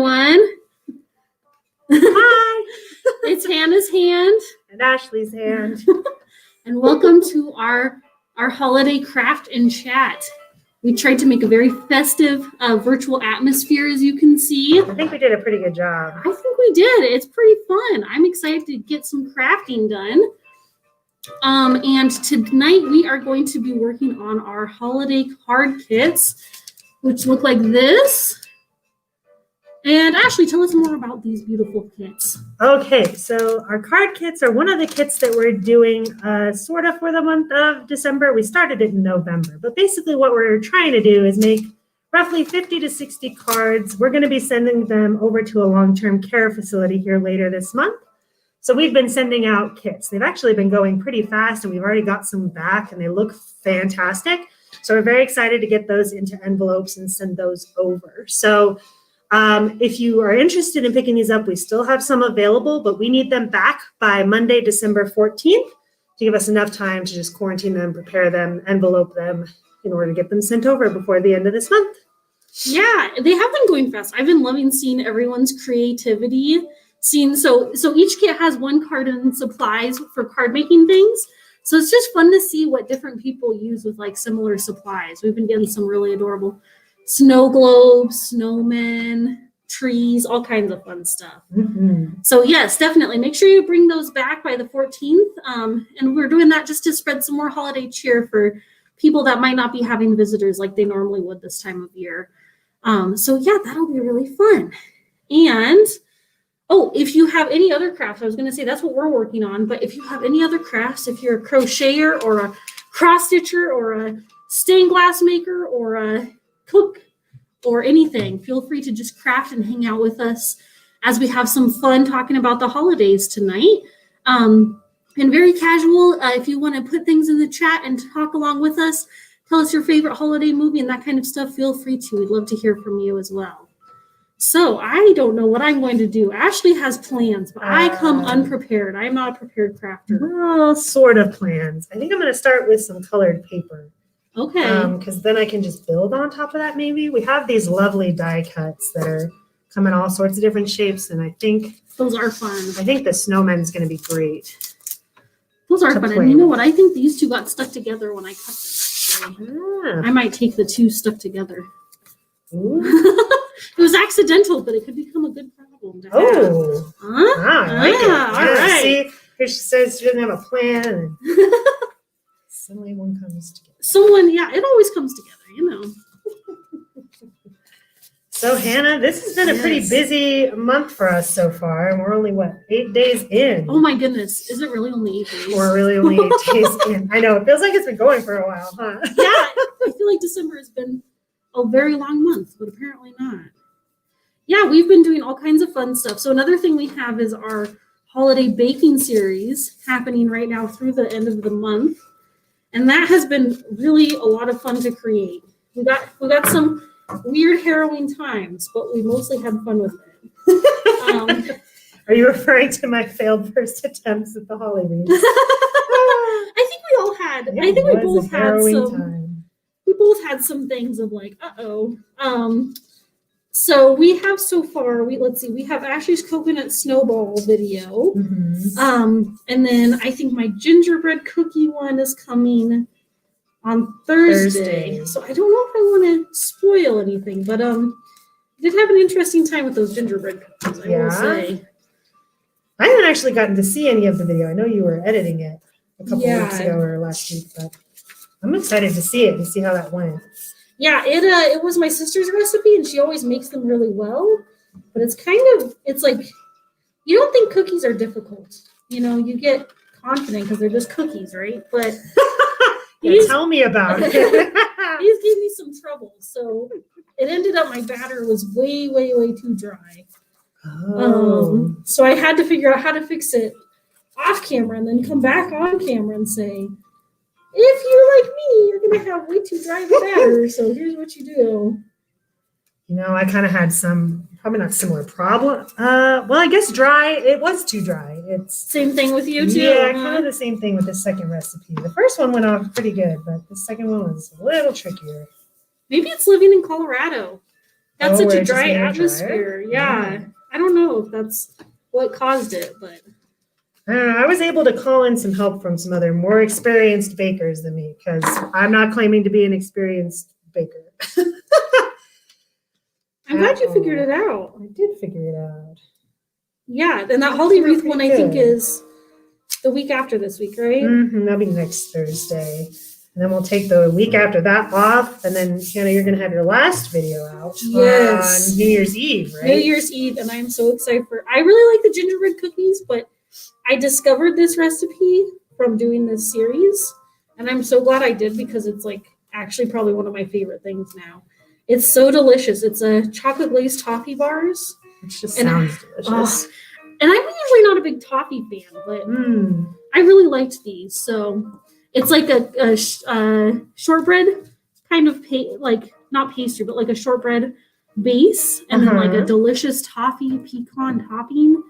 everyone. Hi. It's Hannah's hand. And Ashley's hand. And welcome to our holiday craft and chat. We tried to make a very festive virtual atmosphere, as you can see. I think we did a pretty good job. I think we did. It's pretty fun. I'm excited to get some crafting done. And tonight we are going to be working on our holiday card kits, which look like this. And Ashley, tell us more about these beautiful kits. Okay, so our card kits are one of the kits that we're doing sort of for the month of December. We started it in November, but basically what we're trying to do is make roughly 50 to 60 cards. We're going to be sending them over to a long-term care facility here later this month. So we've been sending out kits. They've actually been going pretty fast, and we've already got some back, and they look fantastic. So we're very excited to get those into envelopes and send those over. So if you are interested in picking these up, we still have some available, but we need them back by Monday, December 14th to give us enough time to just quarantine them, prepare them, envelope them in order to get them sent over before the end of this month. Yeah, they have been going fast. I've been loving seeing everyone's creativity. So each kit has one card and supplies for card making things. So it's just fun to see what different people use with like similar supplies. We've been getting some really adorable snow globes, snowmen, trees, all kinds of fun stuff. Mm-hmm. So yes, definitely make sure you bring those back by the 14th. And we're doing that just to spread some more holiday cheer for people that might not be having visitors like they normally would this time of year. So yeah, that'll be really fun. And if you have any other crafts, I was going to say that's what we're working on, but if you have any other crafts, if you're a crocheter or a cross stitcher or a stained glass maker or a cook or anything, feel free to just craft and hang out with us as we have some fun talking about the holidays tonight. And very casual, if you want to put things in the chat and talk along with us, tell us your favorite holiday movie and that kind of stuff, feel free to. We'd love to hear from you as well. So I don't know what I'm going to do. Ashley has plans, but I come unprepared. I'm not a prepared crafter. Well, sort of plans. I think I'm going to start with some colored paper. Okay. Because then I can just build on top of that maybe. We have these lovely die cuts that come in all sorts of different shapes, and I think those are fun. I think the snowman's going to be great. Those are fun. And you know what? I think these two got stuck together when I cut them, actually. I might take the two stuck together. Ooh. It was accidental, but it could become a good problem to have. Oh. Huh? I like it. All right. See, here she says she doesn't have a plan. And suddenly one comes together. It always comes together, you know. So, Hannah, this has been a pretty busy month for us so far, and we're only, 8 days in? Oh, my goodness. Is it really only 8 days? We're really only 8 days in. I know. It feels like it's been going for a while, huh? Yeah. I feel like December has been a very long month, but apparently not. Yeah, we've been doing all kinds of fun stuff. So another thing we have is our holiday baking series happening right now through the end of the month. And that has been really a lot of fun to create. We got some weird, harrowing times, but we mostly had fun with it. Are you referring to my failed first attempts at the holidays? I think we all had. Yeah, I think we both a had harrowing some. time. We both had some things of like, So we have so far. We have Ashley's coconut snowball video. Mm-hmm. And then I think my gingerbread cookie one is coming on Thursday. So I don't know if I want to spoil anything, but I did have an interesting time with those gingerbread cookies, I will say. I haven't actually gotten to see any of the video. I know you were editing it a couple weeks ago or last week, but I'm excited to see it and see how that went. Yeah, it was my sister's recipe, and she always makes them really well. But it's like, you don't think cookies are difficult. You know, you get confident because they're just cookies, right? But tell me about it. These gave me some trouble. So it ended up my batter was way, way, way too dry. Oh. So I had to figure out how to fix it off camera and then come back on camera and say, if you're like me, you're going to have way too dry of a batter, so here's what you do. You know, I kind of had some, probably not similar problem. Well, I guess dry, it was too dry. It's same thing with you too. Yeah, kind of the same thing with the second recipe. The first one went off pretty good, but the second one was a little trickier. Maybe it's living in Colorado. That's Oh, such where a it just dry made it drier? atmosphere. Yeah. I don't know if that's what caused it, but I was able to call in some help from some other more experienced bakers than me because I'm not claiming to be an experienced baker. I'm glad you figured it out. I did figure it out. Yeah, and that Holly Wreath one I think good. is the week after this week, right? That'll be next Thursday. And then we'll take the week after that off. And then, Hannah, you're going to have your last video out Yes. on New Year's Eve, right? New Year's Eve, and I'm so excited for. I really like the gingerbread cookies, but I discovered this recipe from doing this series, and I'm so glad I did because it's like actually probably one of my favorite things now. It's so delicious. It's a chocolate glazed toffee bars. Which just sounds delicious. And I'm usually not a big toffee fan, but I really liked these. So it's like a shortbread kind of like not pastry, but like a shortbread base, and then like a delicious toffee pecan topping.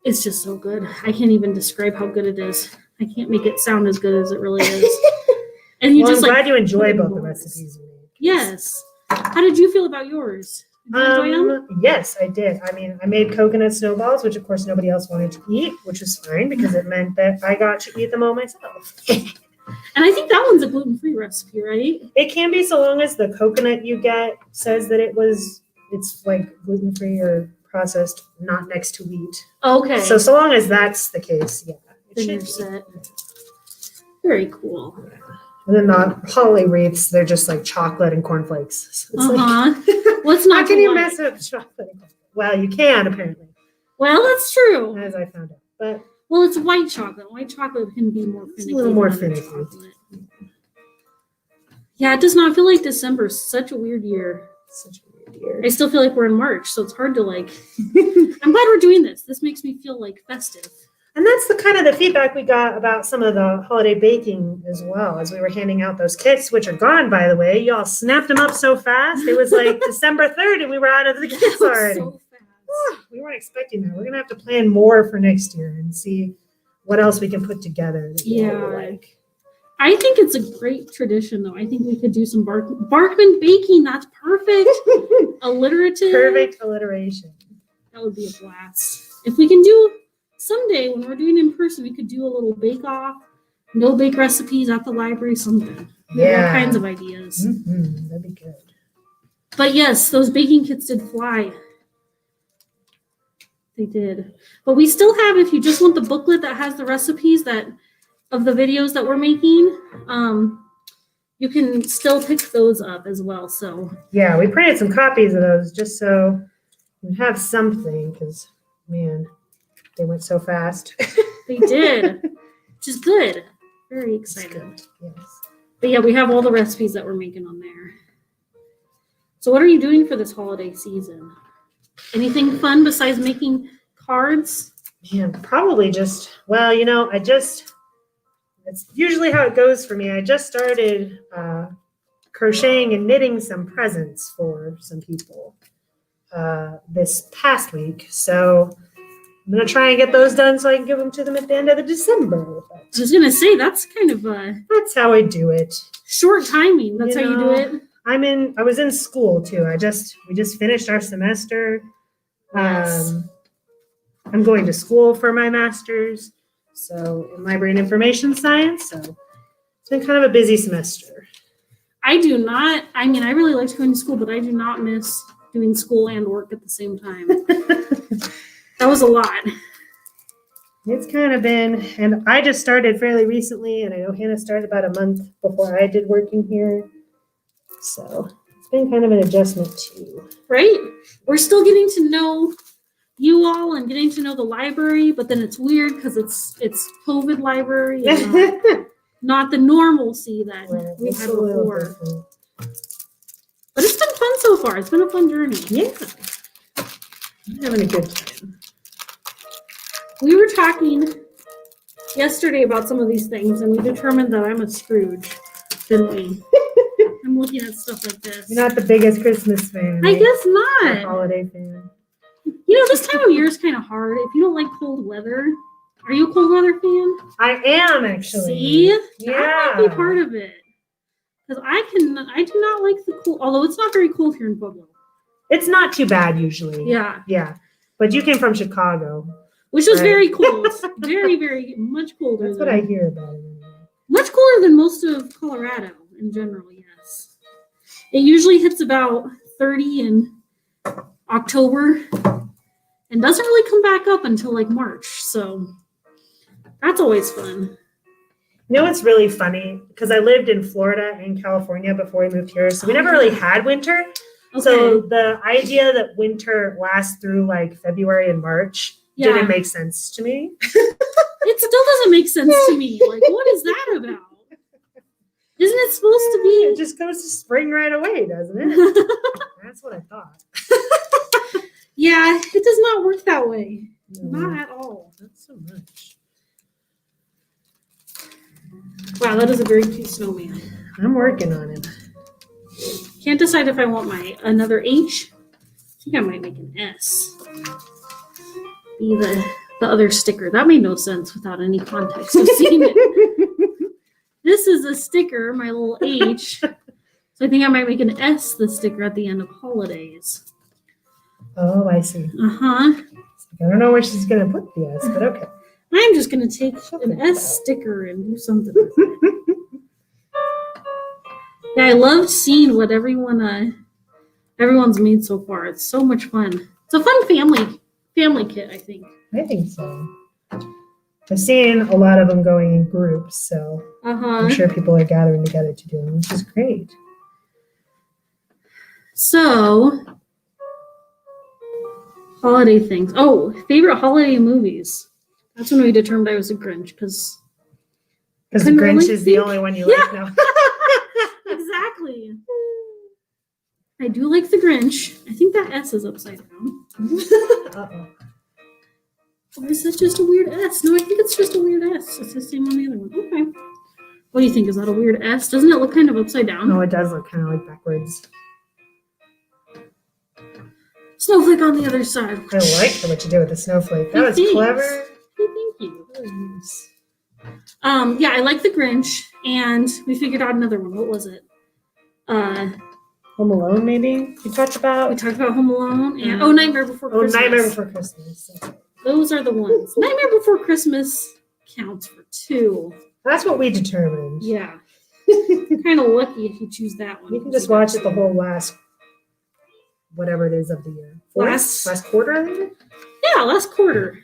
It's just so good. I can't even describe how good it is. I can't make it sound as good as it really is. And you I'm just glad you enjoy both the recipes you make. Yes. How did you feel about yours? Did you enjoy them? Yes, I did. I mean, I made coconut snowballs, which of course nobody else wanted to eat, which was fine because it meant that I got to eat them all myself. And I think that one's a gluten-free recipe, right? It can be, so long as the coconut you get says that it's like gluten-free or processed, not next to wheat. Okay. So long as that's the case, yeah. Then you're set. Very cool. And then the holly wreaths, they're just like chocolate and cornflakes. So it's What's not how can you like? mess up chocolate? Well, you can apparently. Well, that's true. As I found out. But well, it's white chocolate. White chocolate can be more finicky. It's a little more than other finicky. chocolate. Yeah, it does not feel like December. Such a weird year. Such a weird year. I still feel like we're in March, so it's hard to like. I'm glad we're doing this. This makes me feel like festive. And that's the kind of the feedback we got about some of the holiday baking as well, as we were handing out those kits, which are gone, by the way. Y'all snapped them up so fast. It was like December 3rd and we were out of the kits already. So fast. We weren't expecting that. We're going to have to plan more for next year and see what else we can put together. That like. I think it's a great tradition, though. I think we could do some Barkman baking. That's perfect. Alliterative. Perfect alliteration. That would be a blast. If we can do someday when we're doing in person, we could do a little bake-off, no-bake recipes at the library, something. We have all kinds of ideas. That'd be good. But yes, those baking kits did fly. They did. But we still have, if you just want the booklet that has the recipes of the videos that we're making, you can still pick those up as well. So yeah, we printed some copies of those just so we have something because, man, they went so fast. They did, which is good. Very excited. Yes. But yeah, we have all the recipes that we're making on there. So what are you doing for this holiday season? Anything fun besides making cards? Man, probably just, it's usually how it goes for me. I just started crocheting and knitting some presents for some people this past week. So I'm going to try and get those done so I can give them to them at the end of the December. I was going to say, that's kind of that's how I do it. Short timing. That's how you do it. I was in school too. We just finished our semester. Yes. I'm going to school for my master's, so in library and information science. So it's been kind of a busy semester. I really liked going to school, but I do not miss doing school and work at the same time. That was a lot. It's kind of been, and I just started fairly recently, and I know Hannah started about a month before I did working here. So it's been kind of an adjustment too. Right? We're still getting to know you all and getting to know the library, but then it's weird because it's COVID library and not the normalcy that we had before. But it's been fun so far. It's been a fun journey. Yeah. I'm having a good time. We were talking yesterday about some of these things, and we determined that I'm a Scrooge, didn't we? I'm looking at stuff like this. You're not the biggest Christmas fan. I guess not. Holiday fan. This time of year is kind of hard. If you don't like cold weather, are you a cold weather fan? I am actually. See? Yeah. That might be part of it. Because I do not like the cold, although it's not very cold here in Pueblo. It's not too bad usually. Yeah. Yeah. But you came from Chicago. Which was Right. very cold. Very, very much colder. That's what I hear about it. Much cooler than most of Colorado in general, yes. It usually hits about 30 in October and doesn't really come back up until like March. So that's always fun. You know what's really funny? Because I lived in Florida and California before we moved here. So we never really had winter. Okay. So the idea that winter lasts through like February and March didn't make sense to me. It still doesn't make sense to me. Like, what is that about? Isn't it supposed to be? It just goes to spring right away, doesn't it? That's what I thought. Yeah, it does not work that way. No, Not at all. not so much. Wow, that is a very cute snowman. I'm working on it. Can't decide if I want another H. I think I might make an S. Be the other sticker. That made no sense without any context of seeing it. This is a sticker, my little H. So I think I might make an S, the sticker at the end of holidays. Oh, I see. Uh-huh. I don't know where she's going to put the S, but okay. I'm just going to take an S sticker and do something with it. Yeah, I loved seeing what everyone's made so far. It's so much fun. It's a fun family kit, I think. I think so. I've seen a lot of them going in groups, so I'm sure people are gathering together to do them, which is great. So, holiday things. Oh, favorite holiday movies. That's when we determined I was a Grinch because the Grinch is the only one you like now. Exactly. I do like the Grinch. I think that S is upside down. Uh-oh. Or is that just a weird S? No, I think it's just a weird S. It's the same on the other one. Okay. What do you think? Is that a weird S? Doesn't it look kind of upside down? No, it does look kind of like backwards. Snowflake on the other side. I like what you did with the snowflake. That was clever. Thank you. Very nice. Yeah, I like the Grinch, and we figured out another one. What was it? Home Alone, maybe? We talked about Home Alone and Nightmare Before Christmas. Nightmare Before Christmas. Those are the ones. Nightmare Before Christmas counts for 2. That's what we determined. Yeah. Kind of lucky if you choose that one. You can just watch it the whole last, whatever it is of the year. Last quarter, I think? Yeah, last quarter.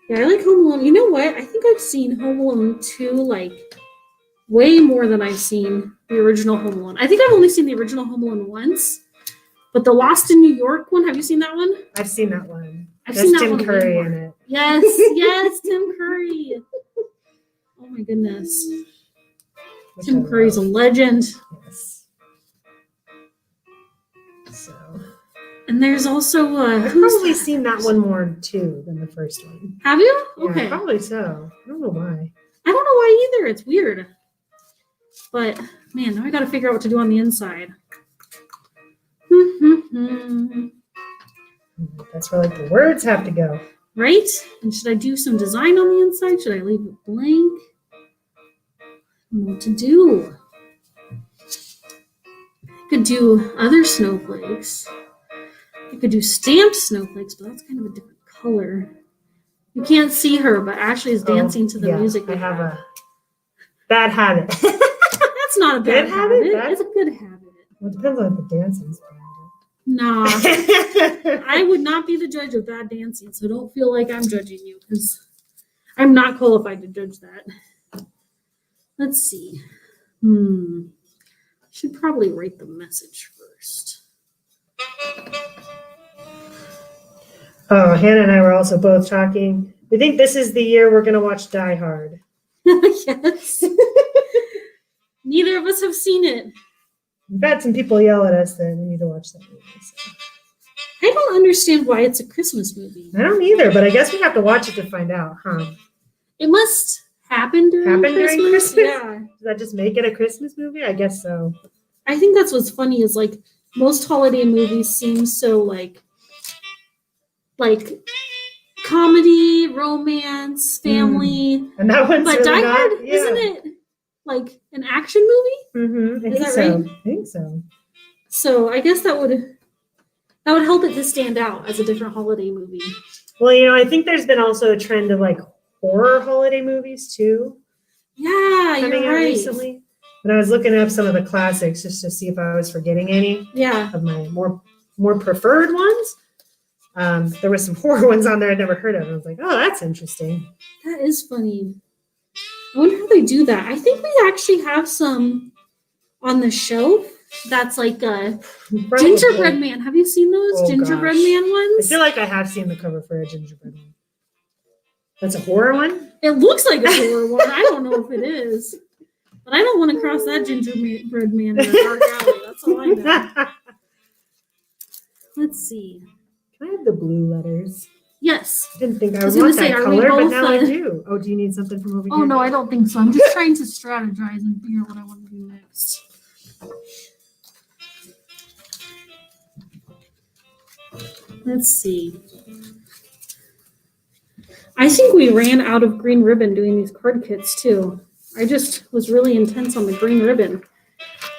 Yeah, I like Home Alone. You know what? I think I've seen Home Alone 2 like way more than I've seen the original Home Alone. I think I've only seen the original Home Alone once, but the Lost in New York one, have you seen that one? I've seen that one. I've seen that Tim one Curry in it. Yes, yes, Tim Curry. Oh my goodness. Which Tim Curry's a legend. Yes. So. And there's also I've probably seen that one more too than the first one. Have you? Yeah, Okay. probably so. I don't know why. I don't know why either. It's weird. But man, now I got to figure out what to do on the inside. That's where like the words have to go. Right? And should I do some design on the inside? Should I leave it blank? I don't know what to do. I could do other snowflakes. I could do stamped snowflakes, but that's kind of a different color. You can't see her, but Ashley is dancing to the music. I have a bad habit. That's not a bad habit. It's a good habit. Well, it depends on the dancing's behind Nah. I would not be the judge of bad dancing, so don't feel like I'm judging you, because I'm not qualified to judge that. Let's see. Should probably write the message first. Oh, Hannah and I were also both talking. We think this is the year we're going to watch Die Hard. Yes. Neither of us have seen it. We've had some people yell at us that we need to watch that movie. So. I don't understand why it's a Christmas movie. I don't either, but I guess we have to watch it to find out, huh? It must happen during Christmas. Yeah. Does that just make it a Christmas movie? I guess so. I think that's what's funny is like most holiday movies seem so like comedy, romance, family. And that one's but really Die Hard, not, isn't it? like an action movie. Mm-hmm. Is that right? I think so. So I guess that would help it to stand out as a different holiday movie. Well, I think there's been also a trend of like horror holiday movies too. Yeah, Coming you're out right. recently. But I was looking up some of the classics just to see if I was forgetting any Yeah. of my more preferred ones. There were some horror ones on there I'd never heard of. I was like, oh, that's interesting. That is funny. I wonder how they do that. I think we actually have some on the shelf that's like a gingerbread man. Have you seen those gingerbread man I ones? feel like I have seen the cover for a gingerbread one. That's a horror one? It looks like a horror one. I don't know if it is. But I don't want to cross that gingerbread man in a dark alley. That's all I know. Let's see. Can I have the blue letters? Yes. I didn't think I would was gonna want say, that are we color, but both, now I do. Oh, do you need something from over here? Oh, no, I don't think so. I'm just trying to strategize and figure out what I want to do next. Let's see. I think we ran out of green ribbon doing these card kits, too. I just was really intense on the green ribbon,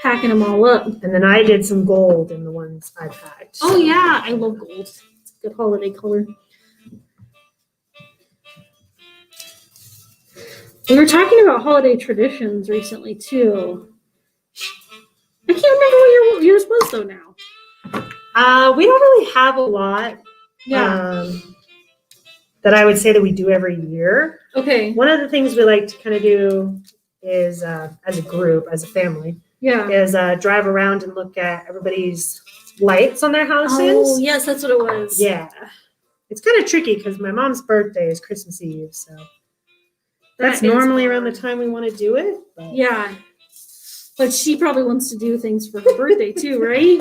packing them all up. And then I did some gold in the ones I packed. Oh, yeah. I love gold. It's a good holiday color. We were talking about holiday traditions recently, too. I can't remember what yours was, though, now. We don't really have a lot. Yeah. That I would say that we do every year. Okay. One of the things we like to kind of do is, as a group, as a family, is drive around and look at everybody's lights on their houses. Oh, yes, that's what it was. Yeah. It's kind of tricky because my mom's birthday is Christmas Eve, so that's normally around the time we want to do it. But. Yeah. But she probably wants to do things for her birthday too, right?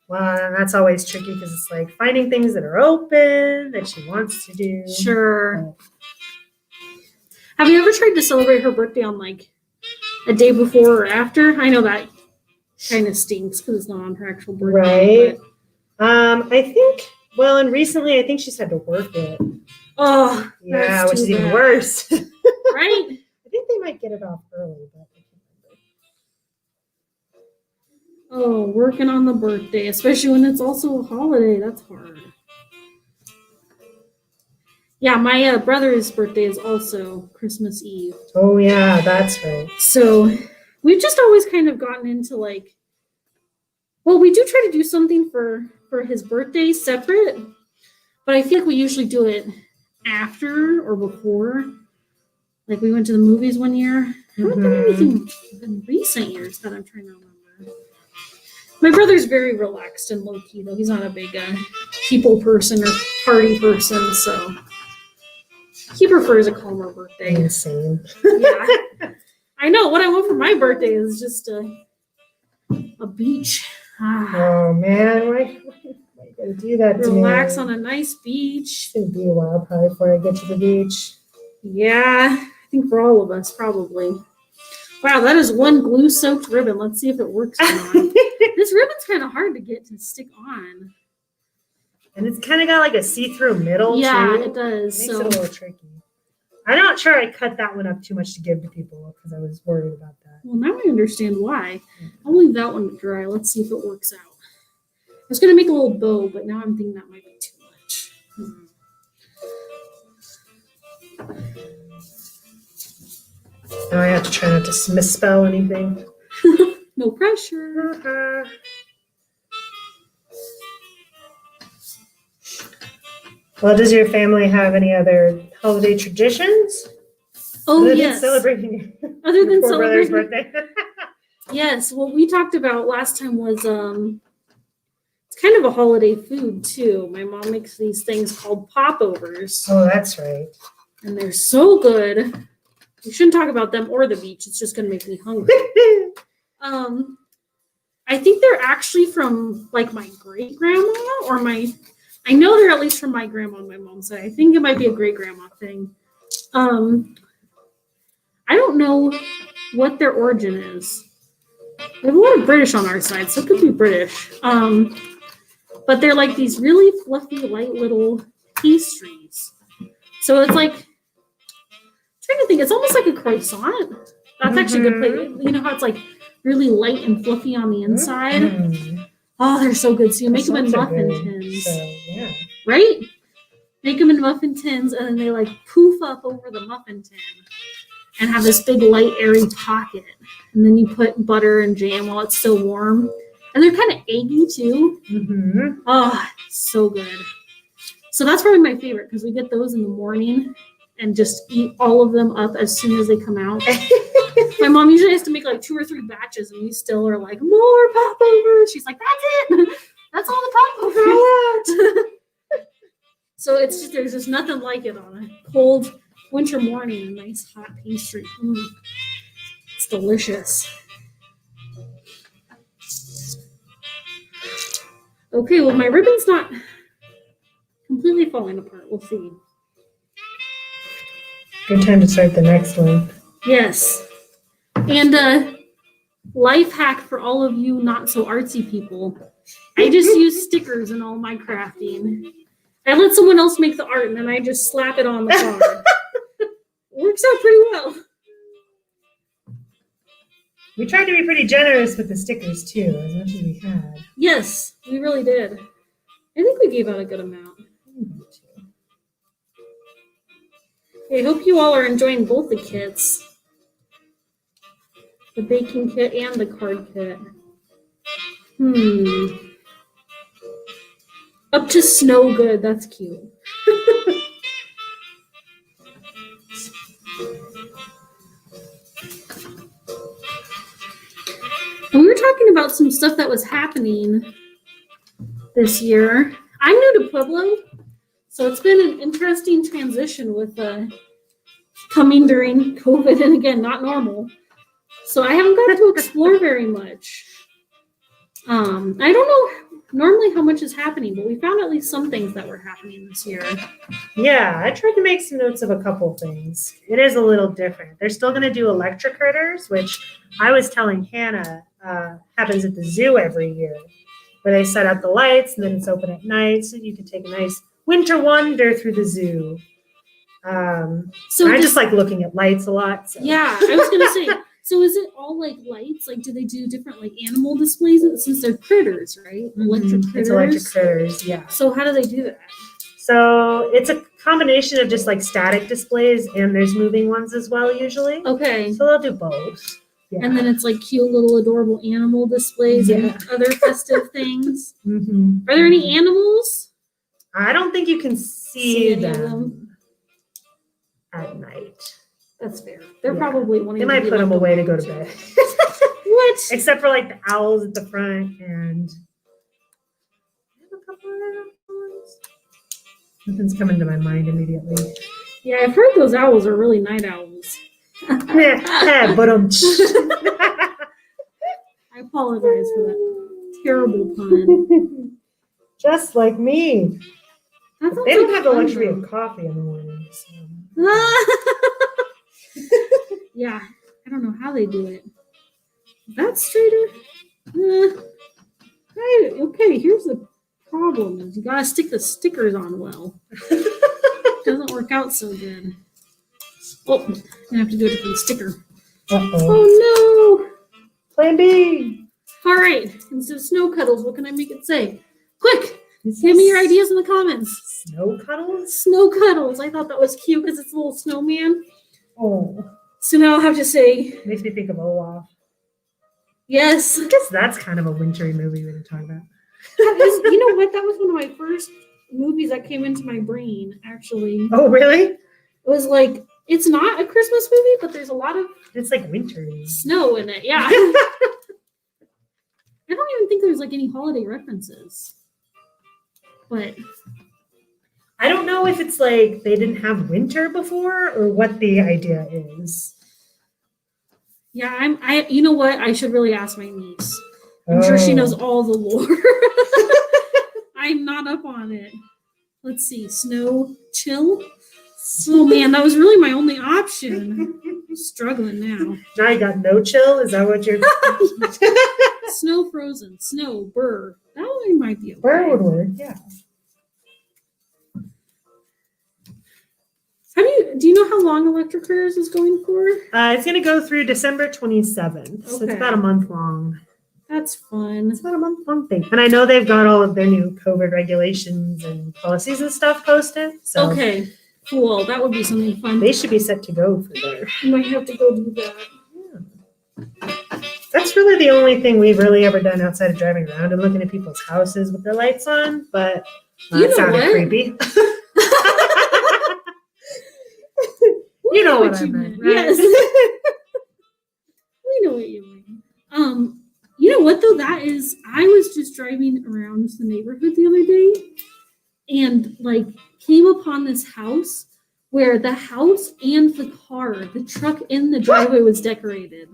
Well, and that's always tricky because it's like finding things that are open that she wants to do. Sure. Have you ever tried to celebrate her birthday on like a day before or after? I know that kind of stinks because it's not on her actual birthday. Right. I think, well, and recently I think she's had to work it. Oh, yeah, which is even worse. Right? I think they might get it off early, but I can't remember. Oh, working on the birthday, especially when it's also a holiday. That's hard. Yeah, my brother's birthday is also Christmas Eve. Oh, yeah, that's right. So we've just always kind of gotten into like, well, we do try to do something for his birthday separate, but I feel like we usually do it after or before. Like we went to the movies one year. I haven't done anything in recent years that I'm trying to remember. My brother's very relaxed and low-key, though. He's not a big people person or party person, so he prefers a calmer birthday. Insane. Yeah. I know. What I want for my birthday is just a beach. Oh, man. Why you gotta do that to me? Relax on a nice beach. It's going to be a while probably before I get to the beach. Yeah, I think for all of us, probably. Wow, that is one glue-soaked ribbon. Let's see if it works or not. This ribbon's kind of hard to get to stick on. And it's kind of got like a see-through middle, yeah, too. it does. Makes it a little tricky. I'm not sure I cut that one up too much to give to people because I was worried about that. Well, now I understand why. I'll leave that one to dry. Let's see if it works out. I was going to make a little bow, but now I'm thinking that might be too much. Now I have to try not to misspell anything. No pressure. Well, does your family have any other holiday traditions? Oh, other yes. Than celebrating Other than your poor brother's celebrating. birthday. Yes. What we talked about last time was it's kind of a holiday food too. My mom makes these things called popovers. Oh, that's right. And they're so good. We shouldn't talk about them or the beach. It's just going to make me hungry. I think they're actually from like my great grandma or I know they're at least from my grandma on my mom's side. I think it might be a great grandma thing. I don't know what their origin is. We have a lot of British on our side, so it could be British. But they're like these really fluffy, light little pastries. So it's like, I'm trying to think, it's almost like a croissant. That's actually a good place. You know how it's like really light and fluffy on the inside? Oh, they're so good. So you make them in muffin tins. So, yeah. Right? Make them in muffin tins, and then they like poof up over the muffin tin and have this big, light, airy pocket. And then you put butter and jam while it's still warm. And they're kind of eggy too. Oh, so good. So that's probably my favorite because we get those in the morning and just eat all of them up as soon as they come out. My mom usually has to make like 2 or 3 batches, and we still are like, more popovers. She's like, that's it. That's all the popovers. So it's just, there's just nothing like it on a cold winter morning, a nice hot pastry. It's delicious. Okay, well, my ribbon's not completely falling apart. We'll see. Good time to start the next one. Yes. And life hack for all of you not so artsy people. I just use stickers in all my crafting. I let someone else make the art, and then I just slap it on the card. Works out pretty well. We tried to be pretty generous with the stickers too, as much as we had. Yes, we really did. I think we gave out a good amount. I hope you all are enjoying both the kits. The baking kit and the card kit. Up to snow good. That's cute. And we were talking about some stuff that was happening this year. I'm new to Pueblo, so it's been an interesting transition with coming during COVID, and again, not normal. So I haven't got to explore very much. I don't know normally how much is happening, but we found at least some things that were happening this year. Yeah, I tried to make some notes of a couple things. It is a little different. They're still going to do electric critters, which I was telling Hannah happens at the zoo every year, where they set up the lights and then it's open at night, so you can take a nice winter wander through the zoo. So I just like looking at lights a lot. So. Yeah, I was going to say, so is it all like lights? Like, do they do different like animal displays since they're critters, right? Electric critters. It's electric critters, yeah. So how do they do that? So it's a combination of just like static displays, and there's moving ones as well usually. Okay. So they'll do both. Yeah. And then it's like cute little adorable animal displays and other festive things. Are there any animals? I don't think you can see any them, of them at night. That's fair. They're probably wanting They might put them away to go to bed. What? Except for like the owls at the front and I have a couple other ones. Nothing's coming to my mind immediately. Yeah, I've heard those owls are really night owls. But I apologize for that terrible pun. Just like me. They don't have the luxury of coffee in the morning. So. Yeah, I don't know how they do it. That's straighter. Okay, here's the problem: is you gotta stick the stickers on well. Doesn't work out so good. Oh, I'm gonna have to do a different sticker. Oh no! Plan B. All right, instead of snow cuddles, what can I make it say? Quick, give me your ideas in the comments. Snow cuddles? Snow cuddles. I thought that was cute because it's a little snowman. Oh. So now I'll have to say. Makes me think of Olaf. Yes. I guess that's kind of a wintry movie we were talking about. You know what? That was one of my first movies that came into my brain, actually. Oh, really? It was like, it's not a Christmas movie, but there's a lot of it's like wintry snow in it. Yeah. I don't even think there's like any holiday references. But I don't know if it's like they didn't have winter before or what the idea is. Yeah, you know what? I should really ask my niece. I'm sure she knows all the lore. I'm not up on it. Let's see. Snow chill. Oh man, that was really my only option. I'm struggling now. Now you got no chill? Is that what you're Snow frozen. Snow burr. That one might be okay. Burr would work, yeah. Do you know how long Electric Careers is going for? It's going to go through December 27th. So it's Okay. about a month long. That's fun. It's about a month long thing. And I know they've got all of their new COVID regulations and policies and stuff posted. So Okay, cool. That would be something fun. they should be set to go for there. You might have to go do that. Yeah. That's really the only thing we've really ever done outside of driving around and looking at people's houses with their lights on. But You know that sounded what? creepy. You know what I meant, right? Yes. We know what you mean. You know what though? I was just driving around the neighborhood the other day and like came upon this house where the house and the truck in the driveway was decorated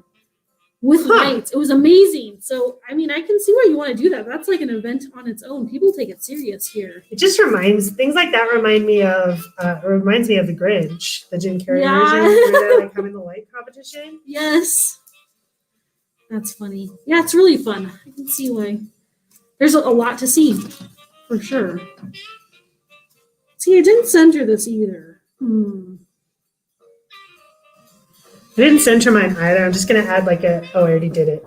with lights. It was amazing. So, I mean, I can see why you want to do that. That's like an event on its own. People take it serious here. It just things like that reminds me of the Grinch, the Jim Carrey Yeah. version, where they're like having the light competition. Yes. That's funny. Yeah, it's really fun. I can see why. There's a lot to see, for sure. See, I didn't center this either. I didn't center mine either. I'm just going to add I already did it.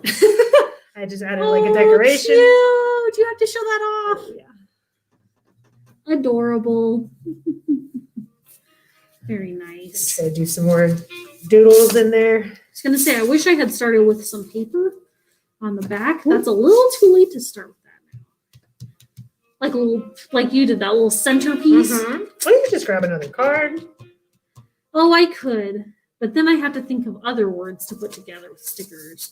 I just added a decoration. Cute. You have to show that off. Yeah. Adorable. Very nice. Try to do some more doodles in there. I was going to say, I wish I had started with some paper on the back. That's a little too late to start with that now. Like you did, that little centerpiece. Mm-hmm. Well, you could just grab another card. Oh, I could. But then I have to think of other words to put together with stickers.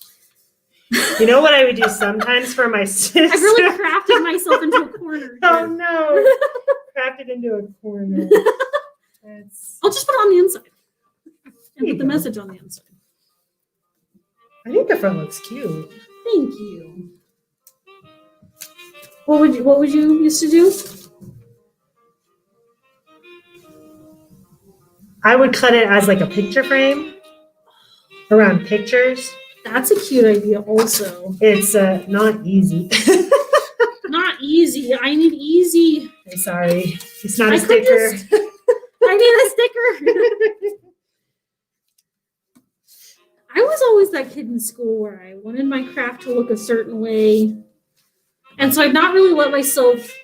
You know what I would do sometimes for my sister? I've really crafted myself into a corner. Oh, here. no. Crafted into a corner. I'll just put it on the inside. And you put the go. message on the inside. I think the front looks cute. Thank you. What would you used to do? I would cut it as like a picture frame around pictures. That's a cute idea also. It's not easy. Not easy. I need easy. I'm sorry. It's not a I could sticker. I need a sticker. I was always that kid in school where I wanted my craft to look a certain way. And so I'd not really let myself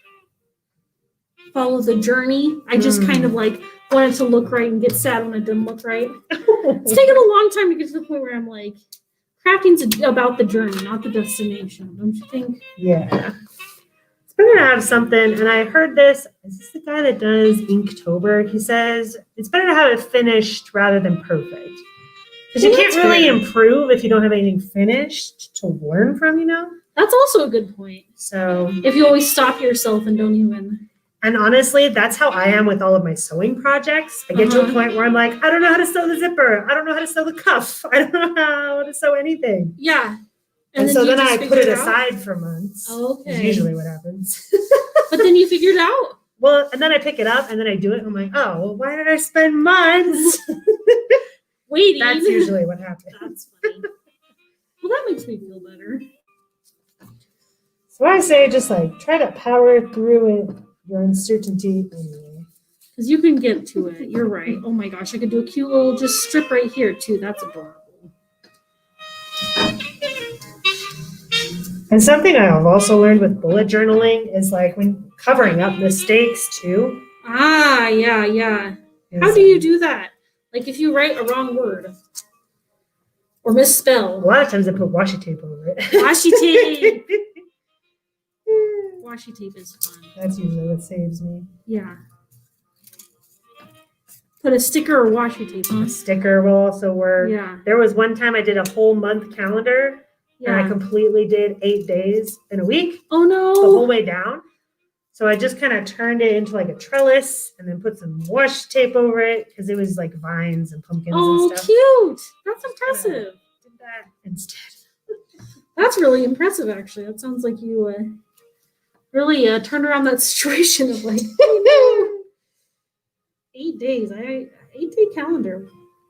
follow the journey. I just kind of wanted to look right and get sad when it didn't look right. It's taken a long time to get to the point where I'm like, crafting's about the journey, not the destination. Don't you think? Yeah. It's better to have something, and I heard this. Is this the guy that does Inktober? He says it's better to have it finished rather than perfect. Because you can't really improve if you don't have anything finished to learn from, That's also a good point. So, If you always stop yourself and don't even. and honestly, that's how I am with all of my sewing projects. I get to a point where I'm like, I don't know how to sew the zipper. I don't know how to sew the cuff. I don't know how to sew anything. Yeah. And then so you then just I figure put it out? aside for months. Okay. Is usually what happens. But then you figured out. Well, and then I pick it up and then I do it. And I'm like, oh, well, why did I spend months? Waiting. That's usually what happens. That's funny. Well, that makes me feel better. So I say just try to power through it, your uncertainty anyway. Because you can get to it. You're right. Oh my gosh, I could do a cute little just strip right here too. That's adorable. And something I've also learned with bullet journaling is when covering up mistakes too. Ah, yeah. How do you do that? If you write a wrong word or A misspell. lot of times I put washi tape over it. Washi tape. Washi tape is fun. That's usually what saves me. Yeah. Put a sticker or washi tape A on. sticker will also work. Yeah. There was one time I did a whole month calendar and I Yeah. completely did 8 days in a week. Oh The no. whole way down. So I just kind of turned it into a trellis and then put some washi tape over it because it was vines and pumpkins Oh, and stuff. cute. That's impressive. Did that instead. That's really impressive, actually. That sounds like you really turned around that situation of oh, no. 8 days. 8-day calendar.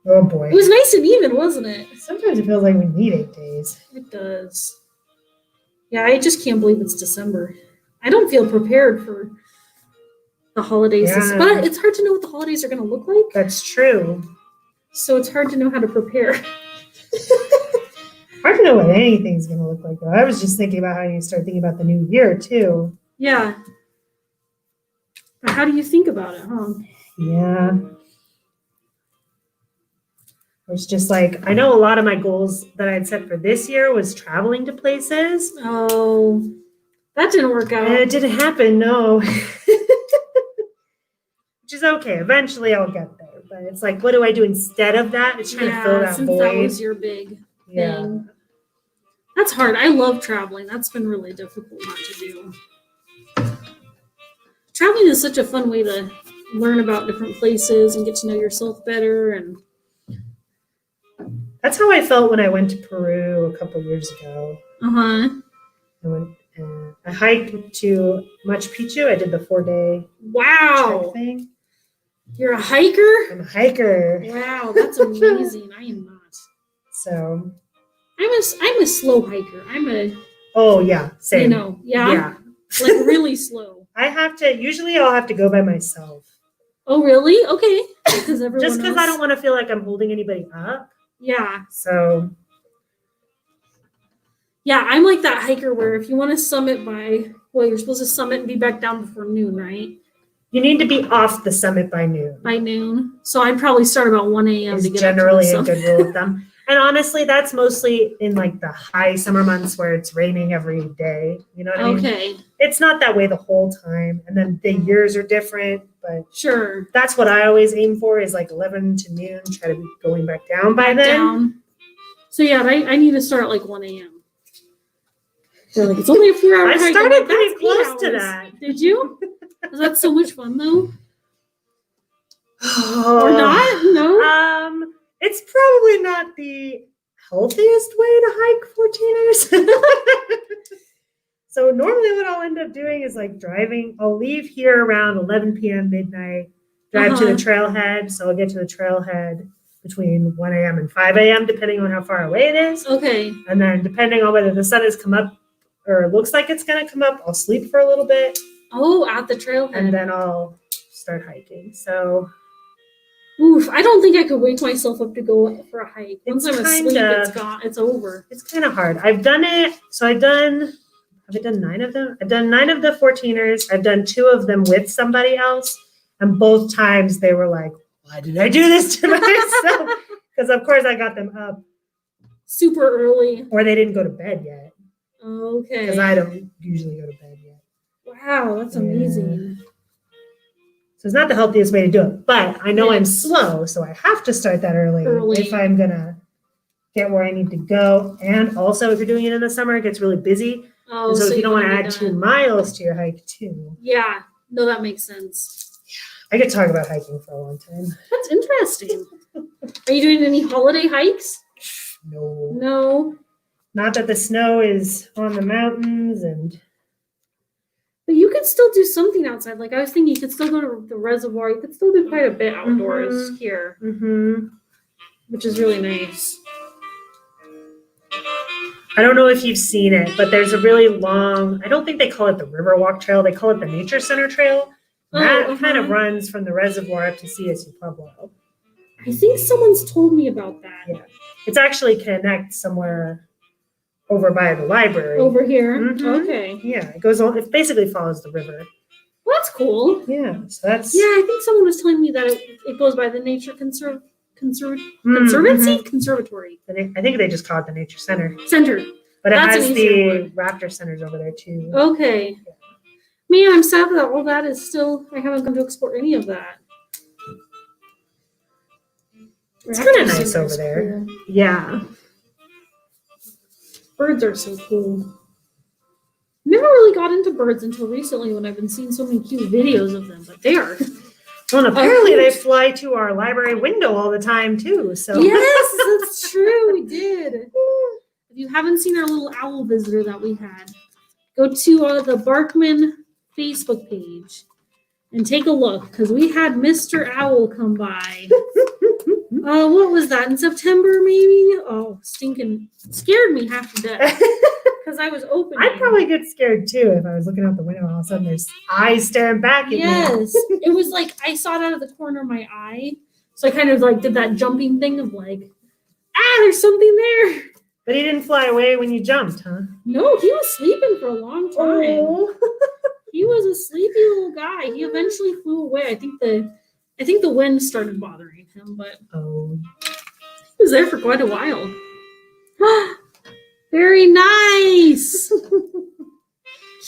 Oh boy. It was nice and even, wasn't it? Sometimes it feels like we need 8 days. It does. Yeah, I just can't believe it's December. I don't feel prepared for the holidays. Yeah. But it's hard to know what the holidays are going to look like. That's true. So it's hard to know how to prepare. Hard to know what anything's going to look like, though. I was just thinking about how you start thinking about the new year, too. Yeah. But how do you think about it, huh? Yeah. It's just like, I know a lot of my goals that I had set for this year was traveling to places. Oh, that didn't work out. And it didn't happen, no. Which is okay. Eventually I'll get there. But it's like, what do I do instead of that? It's trying to fill that since void. that was your big Yeah. thing. That's hard. I love traveling. That's been really difficult not to do. Traveling is such a fun way to learn about different places and get to know yourself better. And That's how I felt when I went to Peru a couple years ago. I hiked to Machu Picchu. I did the 4-day wow, trek thing. You're a hiker? I'm a hiker. Wow, that's amazing. I am not. So I'm a slow hiker. oh yeah, same. Yeah. Like really slow. Usually I'll have to go by myself. Oh really? Okay. Because Just because I don't want to feel like I'm holding anybody up. Yeah. So yeah, I'm like that hiker where if you want to summit you're supposed to summit and be back down before noon, right? you need to be off the summit by noon. By noon. So I'd probably start about 1 a.m. Is to get generally up to a good rule of thumb. And honestly, that's mostly in like the high summer months where it's raining every day. You know what I mean? Okay. It's not that way the whole time. And then the years are different, but Sure. that's what I always aim for is like 11 to noon, try to be going back down by then. Down. So yeah, I need to start at like 1 a.m. They're like, it's only a 4-hour I hike. I'm started like, pretty "That's 8 close to hours." that. Did you? Was that so much fun though? Oh. Or not? No? It's probably not the healthiest way to hike 14ers. So normally what I'll end up doing is like driving. I'll leave here around 11 p.m. midnight, drive to the trailhead. So I'll get to the trailhead between 1 a.m. and 5 a.m. depending on how far away it is. Okay. And then depending on whether the sun has come up or looks like it's going to come up, I'll sleep for a little bit. Oh, at the trailhead. And then I'll start hiking. So oof, I don't think I could wake myself up to go for a hike. Once I'm asleep, kinda- it's gone. It's over. it's kind of hard. I've done it. So have I done 9 of them? I've done 9 of the 14ers. I've done 2 of them with somebody else. And both times they were like, why did I do this to myself? Because of course I got them up. Super early. Or they didn't go to bed yet. Okay. Because I don't usually go to bed yet. Wow, that's amazing. So it's not the healthiest way to do it. But I know I'm slow, so I have to start that early if I'm going to get where I need to go. And also, if you're doing it in the summer, it gets really busy. Oh, And so if you don't want to wanna add be 2 done. miles to your hike too. Yeah. No, that makes sense. I could talk about hiking for a long time. That's interesting. Are you doing any holiday hikes? No. No. Not that the snow is on the mountains and But you could still do something outside. Like I was thinking you could still go to the reservoir. You could still do quite a bit outdoors here, which is really nice. I don't know if you've seen it, but there's a really long, I don't think they call it the Riverwalk Trail. They call it the Nature Center Trail. That kind of runs from the reservoir up to CSU Pueblo. I think someone's told me about that. Yeah. It's actually connect somewhere over by the library. Over here? Mhm. Okay. Yeah, it goes on, it basically follows the river. Well, that's cool. Yeah, so that's. Yeah, I think someone was telling me that it goes by the Nature Conservancy? Conservatory. I think they just call it the Nature Center. Center. But it That's has an the easier word. raptor centers over there too. Okay. Man, I'm sad that all that is still, I haven't come to explore any of that. It's kind of nice over there. Cool. Yeah. Birds are so cool. Never really got into birds until recently when I've been seeing so many cute videos of them, but they are. Well, and apparently they fly to our library window all the time too. So Yes, that's true. We did. If you haven't seen our little owl visitor that we had, go to the Barkman Facebook page and take a look because we had Mr. Owl come by. What was that, in September maybe? Oh, stinking scared me half to death. because I was opening. I'd probably get scared too if I was looking out the window and all of a sudden there's eyes staring back at me. Yes. It was like I saw it out of the corner of my eye. So I kind of like did that jumping thing of like, there's something there. But he didn't fly away when you jumped, huh? No, he was sleeping for a long time. Oh. He was a sleepy little guy. He eventually flew away. I think the wind started bothering him, but he was there for quite a while. Very nice.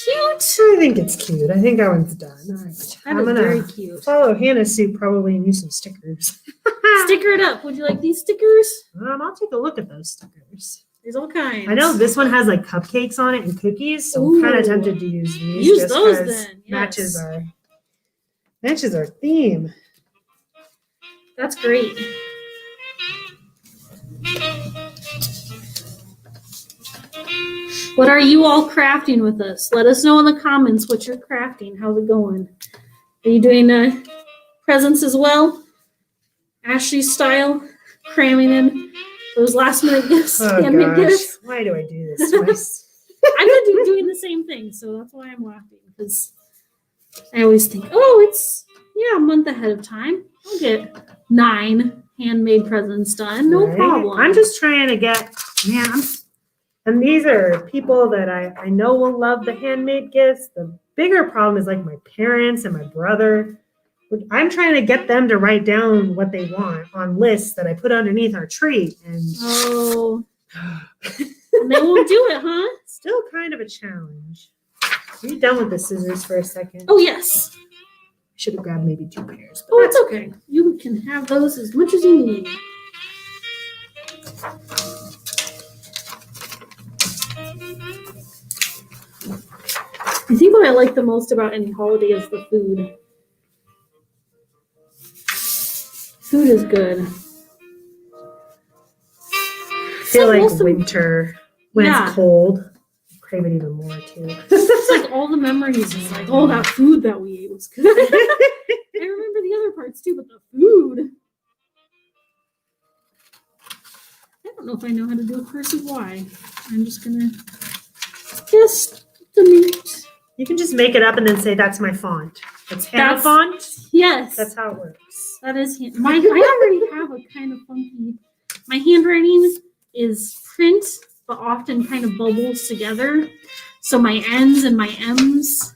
Cute. I think it's cute. I think that one's done. All right. That is very cute. Follow Hannah's suit probably and use some stickers. Sticker it up. Would you like these stickers? I'll take a look at those stickers. There's all kinds. I know this one has like cupcakes on it and cookies, so I'm kind of tempted to use these. Use those then. Yes. Matches our theme. That's great. What are you all crafting with us? Let us know in the comments what you're crafting. How's it going? Are you doing presents as well? Ashley style, cramming in those last minute gifts, handmade gifts. Why do I do this twice? I've been doing the same thing, so that's why I'm laughing, because I always think, it's a month ahead of time. I'll get 9 handmade presents done, no problem. I'm just trying to get, and these are people that I know will love the handmade gifts. The bigger problem is like my parents and my brother. I'm trying to get them to write down what they want on lists that I put underneath our tree. And and they won't do it, huh? Still kind of a challenge. Are you done with the scissors for a second? Oh, yes. I should have grabbed maybe 2 pairs. But that's okay. You can have those as much as you need. I think what I like the most about any holiday is the food. Food is good. I feel like winter, when it's cold, I crave it even more too. It's like all the memories is like, that food that we ate was good. I remember the other parts too, but the food. I don't know if I know how to do a cursive Y. I'm just gonna delete. You can just make it up and then say that's my font. It's Hannah font. Yes. That's how it works. That is I already have a kind of funky. My handwriting is print, but often kind of bubbles together. So my N's and my M's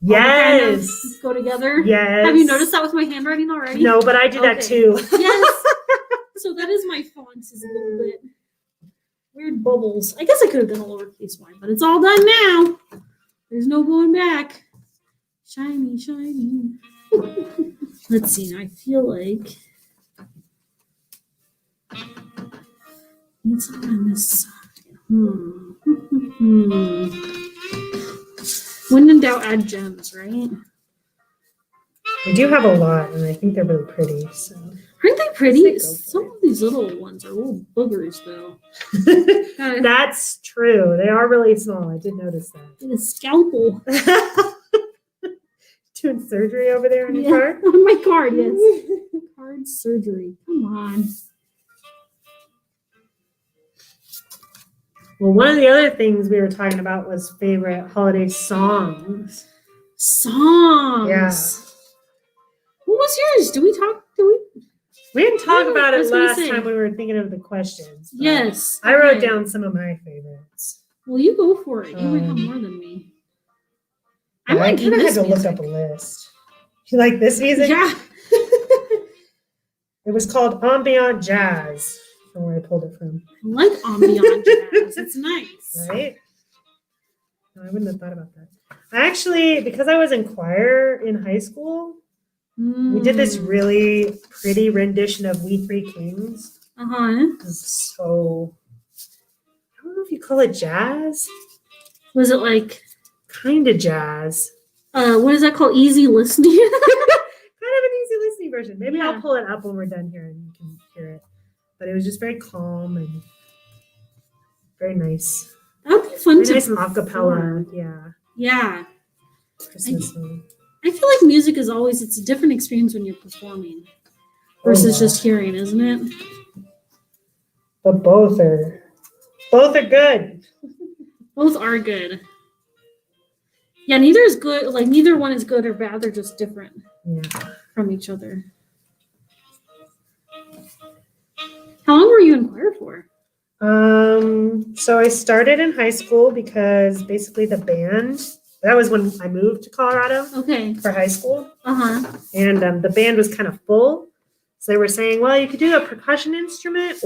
kind of go together. Yes. Have you noticed that with my handwriting already? No, but I do that too. Yes. So that is my font is a little bit weird bubbles. I guess I could have done a lowercase y, but it's all done now. There's no going back. Shiny, shiny. Let's see. I feel like it's on this side. When in doubt, add gems, right? We do have a lot, and I think they're really pretty. So aren't they pretty? Some of these little ones are little boogers, though. That's true. They are really small. I did notice that. Get a scalpel. Doing surgery over there on your card? On my card, yes. Card surgery. Come on. Well, one of the other things we were talking about was favorite holiday songs. Songs. Yeah. What was yours? We didn't talk about it last time when we were thinking of the questions. Yes. I wrote down some of my favorites. Well, you go for it. You might have more than me. I kind of had to look up a list. You like this music? Yeah. It was called Ambient Jazz, from where I pulled it from. I like ambient jazz. It's nice. Right? No, I wouldn't have thought about that. I actually, because I was in choir in high school, we did this really pretty rendition of We Three Kings. So, I don't know if you call it jazz. Was it like? Kind of jazz. What is that called? Easy listening? Kind of an easy listening version. Maybe I'll pull it up when we're done here and you can hear it. But it was just very calm and very nice. That would be fun to nice acapella. Yeah. Yeah. Christmas song. I feel like music is always, it's a different experience when you're performing versus just hearing, isn't it? But both are good. Both are good. Yeah, neither is good. Like neither one is good or bad. They're just different from each other. How long were you in choir for? So I started in high school because basically the band, that was when I moved to Colorado for high school. And the band was kind of full. So they were saying, well, you could do a percussion instrument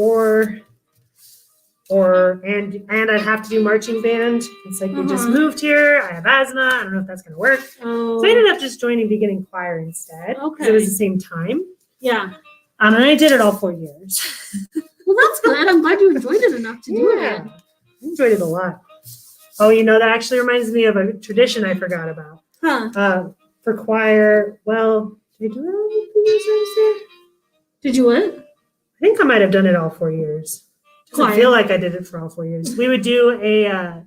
and I'd have to do marching band. It's like, we just moved here. I have asthma. I don't know if that's going to work. So I ended up just joining beginning choir instead. Because it was the same time. Yeah. And I did it all 4 years. Well, that's good. I'm glad you enjoyed it enough to do it. I enjoyed it a lot. Oh, that actually reminds me of a tradition I forgot about. For choir, well, did I do it all 4 years I was there? Did you what? I think I might have done it all 4 years. I feel like I did it for all 4 years. We would do a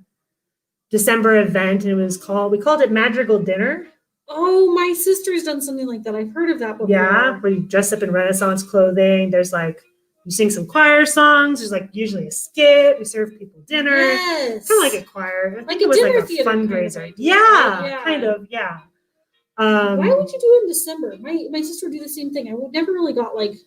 December event, and we called it Madrigal Dinner. Oh, my sister's done something like that. I've heard of that before. Yeah, where you dress up in Renaissance clothing. There's like, you sing some choir songs. There's like usually a skit. We serve people dinner. Yes. Kind of like a choir. Like a dinner theater fundraiser. Kind of Yeah, kind of. Yeah. Why would you do it in December? My sister would do the same thing. I never really got it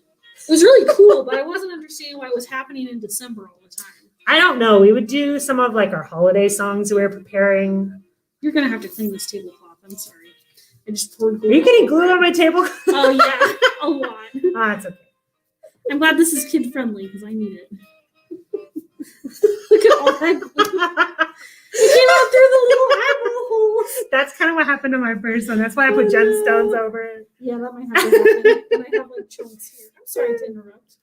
was really cool, but I wasn't understanding why it was happening in December all the time. I don't know. We would do some of like our holiday songs we were preparing. You're gonna have to clean this tablecloth. I'm sorry. I just poured glue. Are you getting glue on my table? Oh yeah, a lot. It's okay. I'm glad this is kid friendly because I need it. Look at all that glue. It came out through the little eyeball holes. That's kind of what happened to my first one. That's why I put gemstones over it. Yeah, that might have to happen. And I have like chunks here. I'm sorry to interrupt.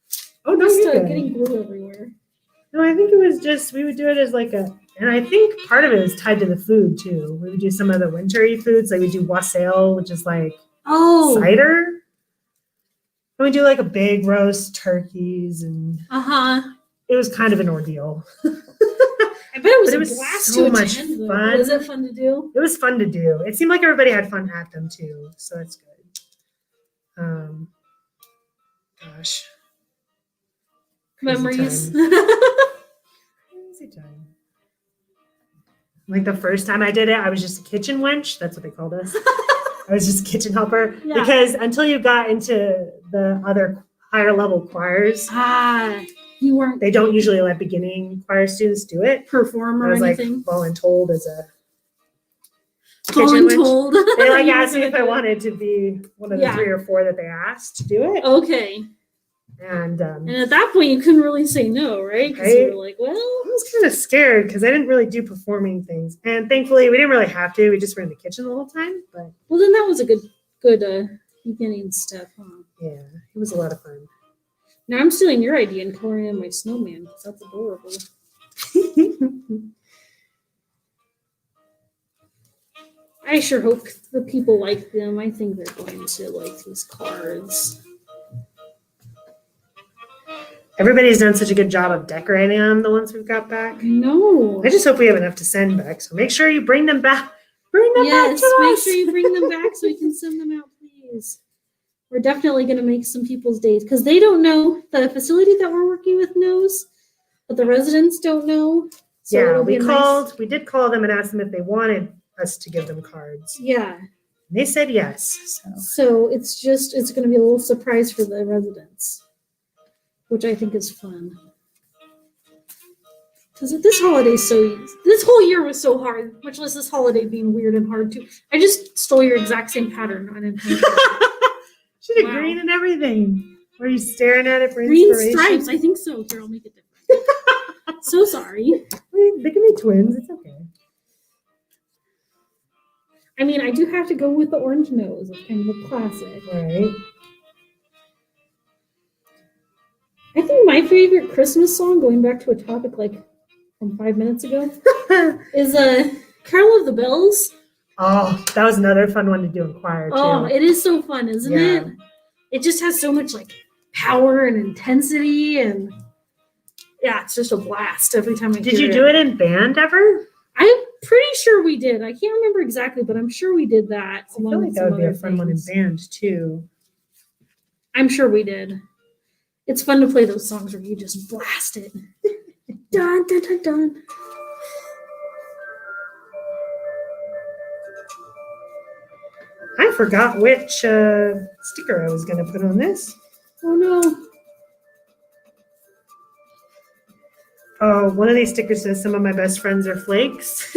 Oh no, you're good. Getting glue everywhere. No, I think it was just, we would do it as like and I think part of it is tied to the food too. We would do some of the wintry foods. Like we do wassail, which is like cider. And we do like a big roast turkeys and it was kind of an ordeal. I bet it was a blast so to much attend. fun. Was it fun to do? It was fun to do. It seemed like everybody had fun at them too, so that's good. Gosh. Memories. Crazy time. Like the first time I did it, I was just a kitchen wench. That's what they called us. I was just a kitchen helper. Yeah. Because until you got into the other higher level choirs, you weren't. They don't usually let beginning choir students do it. Perform or anything. Like voluntold as a voluntold. They asked me if I wanted to be one of the 3 or 4 that they asked to do it. Okay. And at that point, you couldn't really say no, right? Because you were like, well. I was kind of scared because I didn't really do performing things. And thankfully, we didn't really have to. We just were in the kitchen the whole time. But well, then that was a good beginning step, huh? Yeah, it was a lot of fun. Now I'm stealing your idea and coloring in my snowman because that's adorable. I sure hope the people like them. I think they're going to like these cards. Everybody's done such a good job of decorating them, the ones we've got back. No. I just hope we have enough to send back. So make sure you bring them back. Bring them back to us. Make sure you bring them back so we can send them out, please. We're definitely going to make some people's days because they don't know. The facility that we're working with knows, but the residents don't know. So we did call them and ask them if they wanted us to give them cards. Yeah. And they said yes. So it's going to be a little surprise for the residents, which I think is fun. Because this whole year was so hard, much less this holiday being weird and hard too. I just stole your exact same pattern on it. She did green and everything. Were you staring at it for green inspiration? Green stripes. I think so. Here, I'll make it different. So sorry. They can be twins. It's okay. I mean, I do have to go with the orange nose. It's kind of a classic. Right. I think my favorite Christmas song, going back to a topic like from 5 minutes ago, is Carol of the Bells. Oh, that was another fun one to do in choir too. Oh, it is so fun, isn't it? It just has so much like power and intensity, and it's just a blast every time I hear it. Did you do it in band ever? I'm pretty sure we did. I can't remember exactly, but I'm sure we did that. I feel like that would be a fun one in band too. I'm sure we did. It's fun to play those songs where you just blast it. Dun, dun, dun, dun. I forgot which sticker I was going to put on this. Oh no. Oh, one of these stickers says some of my best friends are flakes.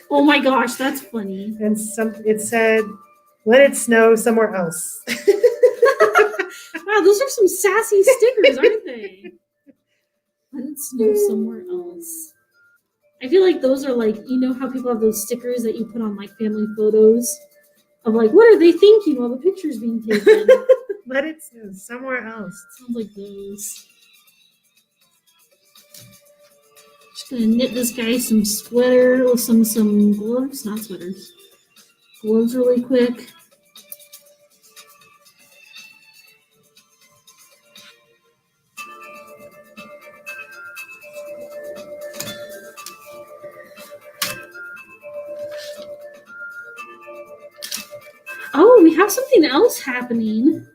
Oh my gosh, that's funny. And it said, let it snow somewhere else. Wow, those are some sassy stickers, aren't they? Let it snow somewhere else. I feel like those are like, you know how people have those stickers that you put on like family photos of like, what are they thinking while the picture's being taken? Let it snow somewhere else. Sounds like those. Just gonna knit this guy some sweater or some gloves, not sweaters. Gloves really quick. Oh, we have something else happening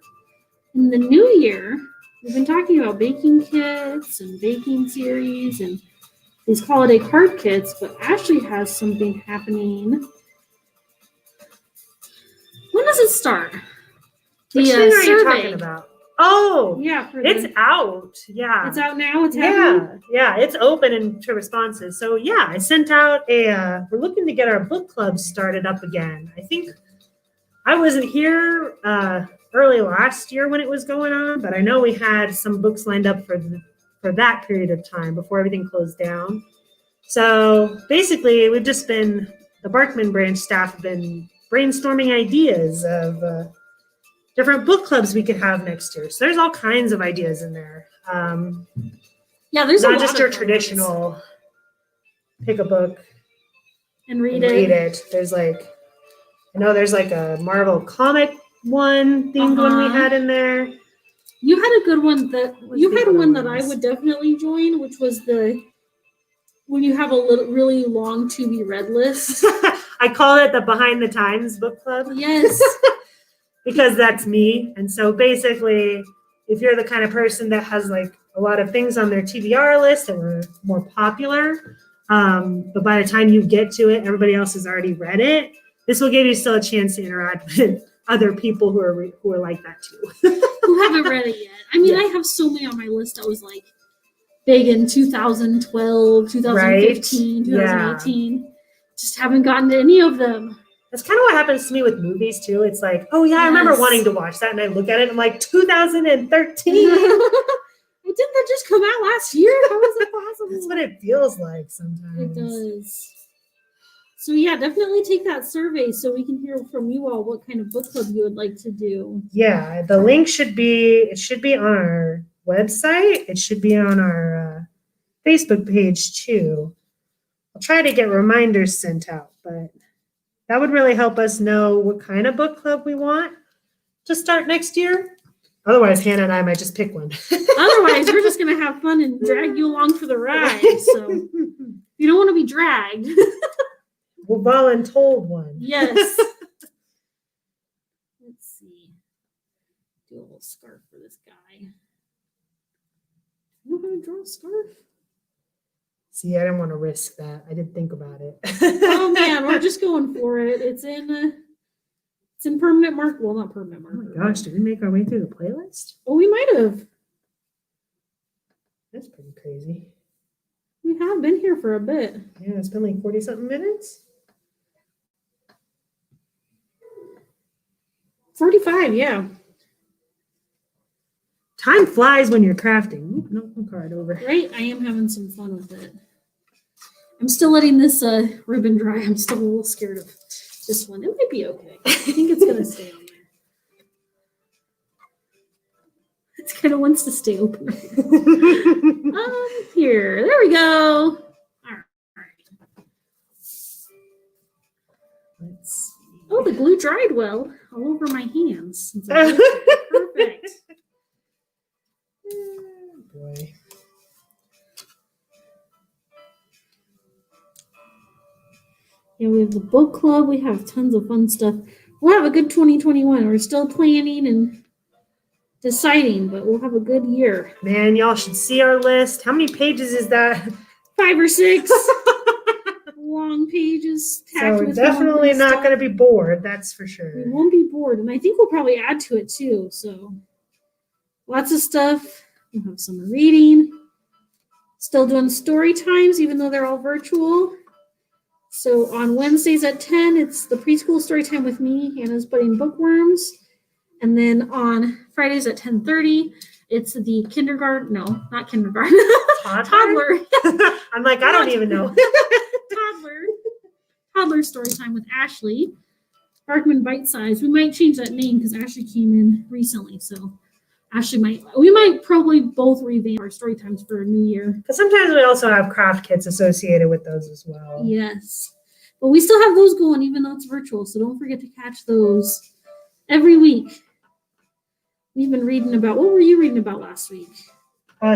in the new year. We've been talking about baking kits and baking series and these holiday card kits, but Ashley has something happening. When does it start? Which thing are you talking about? Oh, yeah, it's out. Yeah, it's out now. It's happening. Yeah, it's open and to responses. So yeah, I sent out we're looking to get our book club started up again. I think I wasn't here early last year when it was going on, but I know we had some books lined up for that period of time before everything closed down. So basically, the Barkman Branch staff have been brainstorming ideas of different book clubs we could have next year. So there's all kinds of ideas in there. Yeah, there's not just your traditional pick a book and read it. There's like, I know there's like a Marvel comic one themed one we had in there. You had a good one that I would definitely join, which was when you have a really long to be read list. I call it the Behind the Times book club. Yes. Because that's me. And so basically, if you're the kind of person that has like a lot of things on their TBR list that were more popular, but by the time you get to it, everybody else has already read it, this will give you still a chance to interact with other people who are like that too. Who haven't read it yet. I mean, I have so many on my list that was like big in 2012, 2015, 2018. Yeah. Just haven't gotten to any of them. That's kind of what happens to me with movies too. It's like, oh yeah, I remember wanting to watch that, and I look at it and I'm like, 2013. Didn't that just come out last year? How is it possible? That's what it feels like sometimes. It does. So yeah, definitely take that survey so we can hear from you all what kind of book club you would like to do. Yeah, the link should be on our website. It should be on our Facebook page too. I'll try to get reminders sent out, but that would really help us know what kind of book club we want to start next year. Otherwise, Hannah and I might just pick one. Otherwise, we're just going to have fun and drag you along for the ride. So you don't want to be dragged. We'll voluntold one. Yes. Let's see. Do a little scarf for this guy. You know how to draw a scarf? See, I didn't want to risk that. I did think about it. Oh man, we're just going for it. It's in permanent marker. Well, not permanent marker. Oh my gosh, did we make our way through the playlist? Oh, we might have. That's pretty crazy. We have been here for a bit. Yeah, it's been like 40-something minutes. 45, yeah. Time flies when you're crafting. No card over. Right? I am having some fun with it. I'm still letting this ribbon dry. I'm still a little scared of this one. It might be okay. I think it's going to stay on there. It kind of wants to stay open. Here. There we go. All right. Let's see. Oh, the glue dried well all over my hands. Perfect. Oh, boy. Yeah, we have the book club. We have tons of fun stuff. We'll have a good 2021. We're still planning and deciding, but we'll have a good year. Man, y'all should see our list. How many pages is that? 5 or 6. A long pages So packed we're with definitely wonderful not stuff. going to be bored, that's for sure. We won't be bored, and I think we'll probably add to it too. So lots of stuff. We'll have summer reading. Still doing story times, even though they're all virtual. So on Wednesdays at 10, it's the preschool story time with me, Hannah's Budding Bookworms. And then on Fridays at 10:30, it's the kindergarten, no, not kindergarten, toddler. I'm like, I don't even know. toddler story time with Ashley. Barkman Bite Size. We might change that name because Ashley came in recently, so we might probably both revamp our story times for a new year. Because sometimes we also have craft kits associated with those as well. Yes. But we still have those going even though it's virtual, so don't forget to catch those every week. We've been reading about, what were you reading about last week?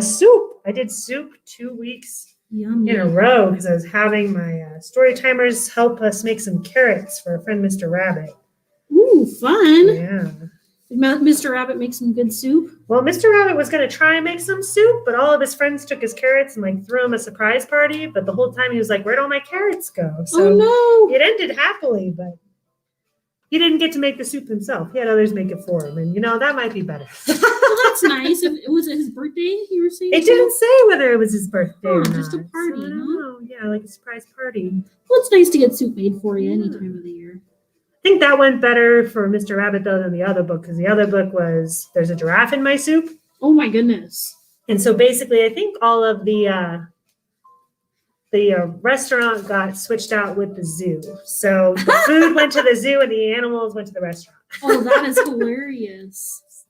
Soup. I did soup 2 weeks Yummy. in a row because I was having my story timers help us make some carrots for our friend Mr. Rabbit. Ooh, fun. Yeah. Did Mr. Rabbit make some good soup? Well, Mr. Rabbit was going to try and make some soup, but all of his friends took his carrots and like threw him a surprise party. But the whole time he was like, "Where'd all my carrots go?" So oh no! It ended happily, but he didn't get to make the soup himself. He had others make it for him, and that might be better. Well, that's nice. Was it his birthday? You were saying it didn't say whether it was his birthday or not. Just a party, so I don't know. Yeah, like a surprise party. Well, it's nice to get soup made for you any time of the year. I think that went better for Mr. Rabbit though than the other book because the other book was there's a giraffe in my soup. Oh my goodness! And so basically, I think all of the restaurant got switched out with the zoo. So the food went to the zoo and the animals went to the restaurant. Oh, that is hilarious.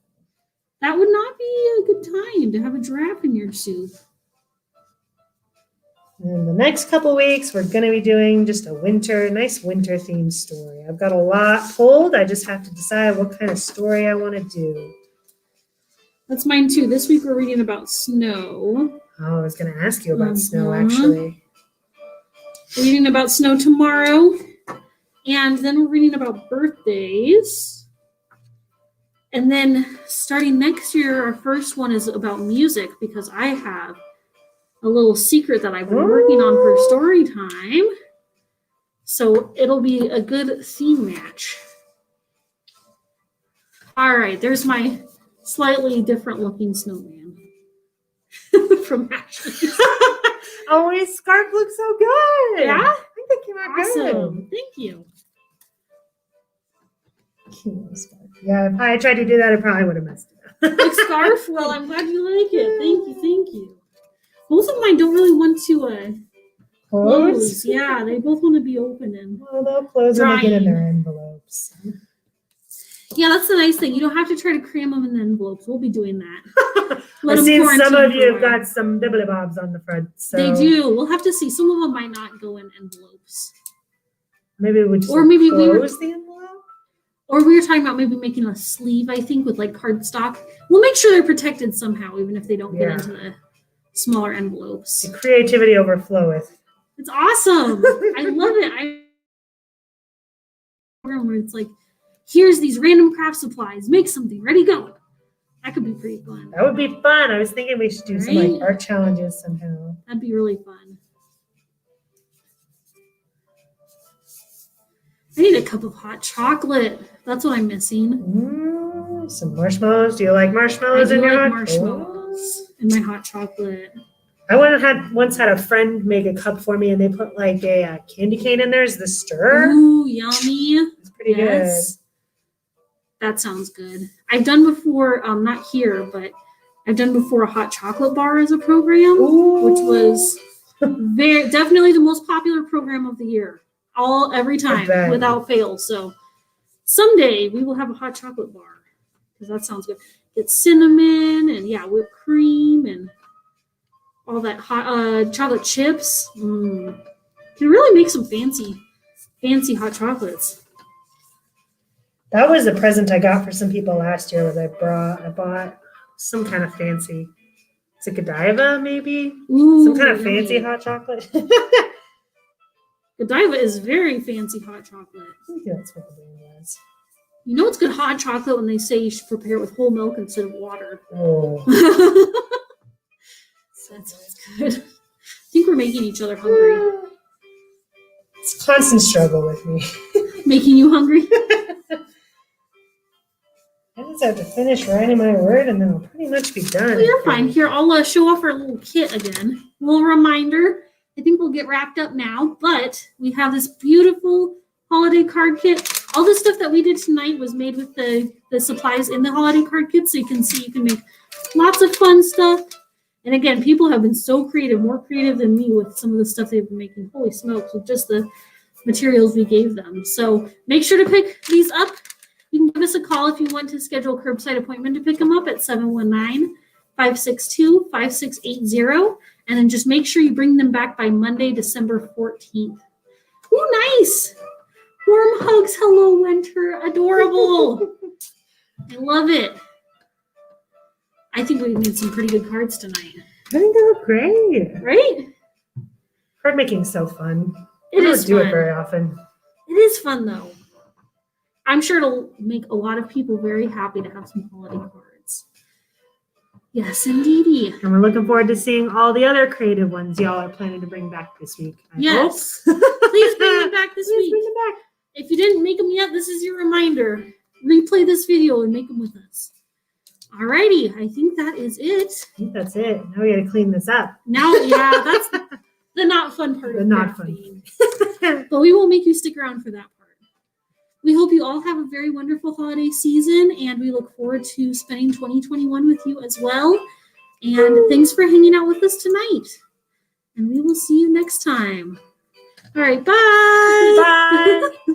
That would not be a good time to have a giraffe in your soup. And the next couple weeks, we're going to be doing just a nice winter themed story. I've got a lot pulled. I just have to decide what kind of story I want to do. That's mine too. This week we're reading about snow. Oh, I was going to ask you about snow, actually. We're reading about snow tomorrow. And then we're reading about birthdays. And then starting next year, our first one is about music because I have a little secret that I've been working on for story time. So it'll be a good theme match. All right, there's my slightly different looking snowman from Ashley. Oh, his scarf looks so good. Yeah? I think they came out Awesome. good. Thank you. Yeah, if I had tried to do that, I probably would have messed it up. The scarf? Well, I'm glad you like it. Thank you. Both of mine don't really want to close. Yeah, they both want to be open and well, they'll close when they get in their envelopes. Yeah, that's the nice thing. You don't have to try to cram them in the envelopes. We'll be doing that. I've seen some of you have got some bibbly bobs on the front. So they do. We'll have to see. Some of them might not go in envelopes. Maybe we just or maybe close the envelope. Or we were talking about maybe making a sleeve, I think, with like cardstock. We'll make sure they're protected somehow, even if they don't get into the smaller envelopes. The creativity overfloweth. It's awesome. I love it. Where it's like, here's these random craft supplies. Make something. Ready, go. That could be pretty fun. That would be fun. I was thinking we should do some like art challenges somehow. That'd be really fun. I need a cup of hot chocolate. That's what I'm missing. Some marshmallows. Do you like marshmallows in your hot marshmallows in my hot chocolate? I once had a friend make a cup for me, and they put like a candy cane in there as the stir. Ooh, yummy! It's pretty good. That sounds good. I've done before, not here, but I've done before a hot chocolate bar as a program, which was definitely the most popular program of the year. Every time, without fail. So someday we will have a hot chocolate bar because that sounds good. Get cinnamon and whipped cream and all that hot chocolate chips. Can really make some fancy hot chocolates. That was a present I got for some people last year. I bought some kind of fancy. It's a Godiva, maybe. Some kind of fancy hot chocolate. Godiva is very fancy hot chocolate. I think that's what the name was. You know it's good hot chocolate when they say you should prepare it with whole milk instead of water. Oh. That sounds good. I think we're making each other hungry. constant struggle with me. Making you hungry? I just have to finish writing my word and then I'll pretty much be done. Well, you're fine. Here, I'll show off our little kit again. A little reminder. I think we'll get wrapped up now, but we have this beautiful holiday card kit. All the stuff that we did tonight was made with the supplies in the holiday card kit, so you can see you can make lots of fun stuff. And again, people have been so creative, more creative than me with some of the stuff they've been making. Holy smokes, with just the materials we gave them. So make sure to pick these up. You can give us a call if you want to schedule a curbside appointment to pick them up at 719-562-5680. And then just make sure you bring them back by Monday, December 14th. Ooh, nice. Warm hugs. Hello, winter. Adorable. I love it. I think we made some pretty good cards tonight. I think they look great. Right? Card making is so fun. It is I don't do fun. it very often. It is fun, though. I'm sure it'll make a lot of people very happy to have some holiday cards. Yes, indeedy. And we're looking forward to seeing all the other creative ones y'all are planning to bring back this week. Yes. Hope. Please bring them back this Please week. bring them back. If you didn't make them yet, this is your reminder. Replay this video and make them with us. Alrighty, I think that is it. I think that's it. Now we got to clean this up. Now, yeah, that's the not fun part The of not crafting. fun. But we won't make you stick around for that part. We hope you all have a very wonderful holiday season, and we look forward to spending 2021 with you as well. And thanks for hanging out with us tonight. And we will see you next time. All right, bye. Bye.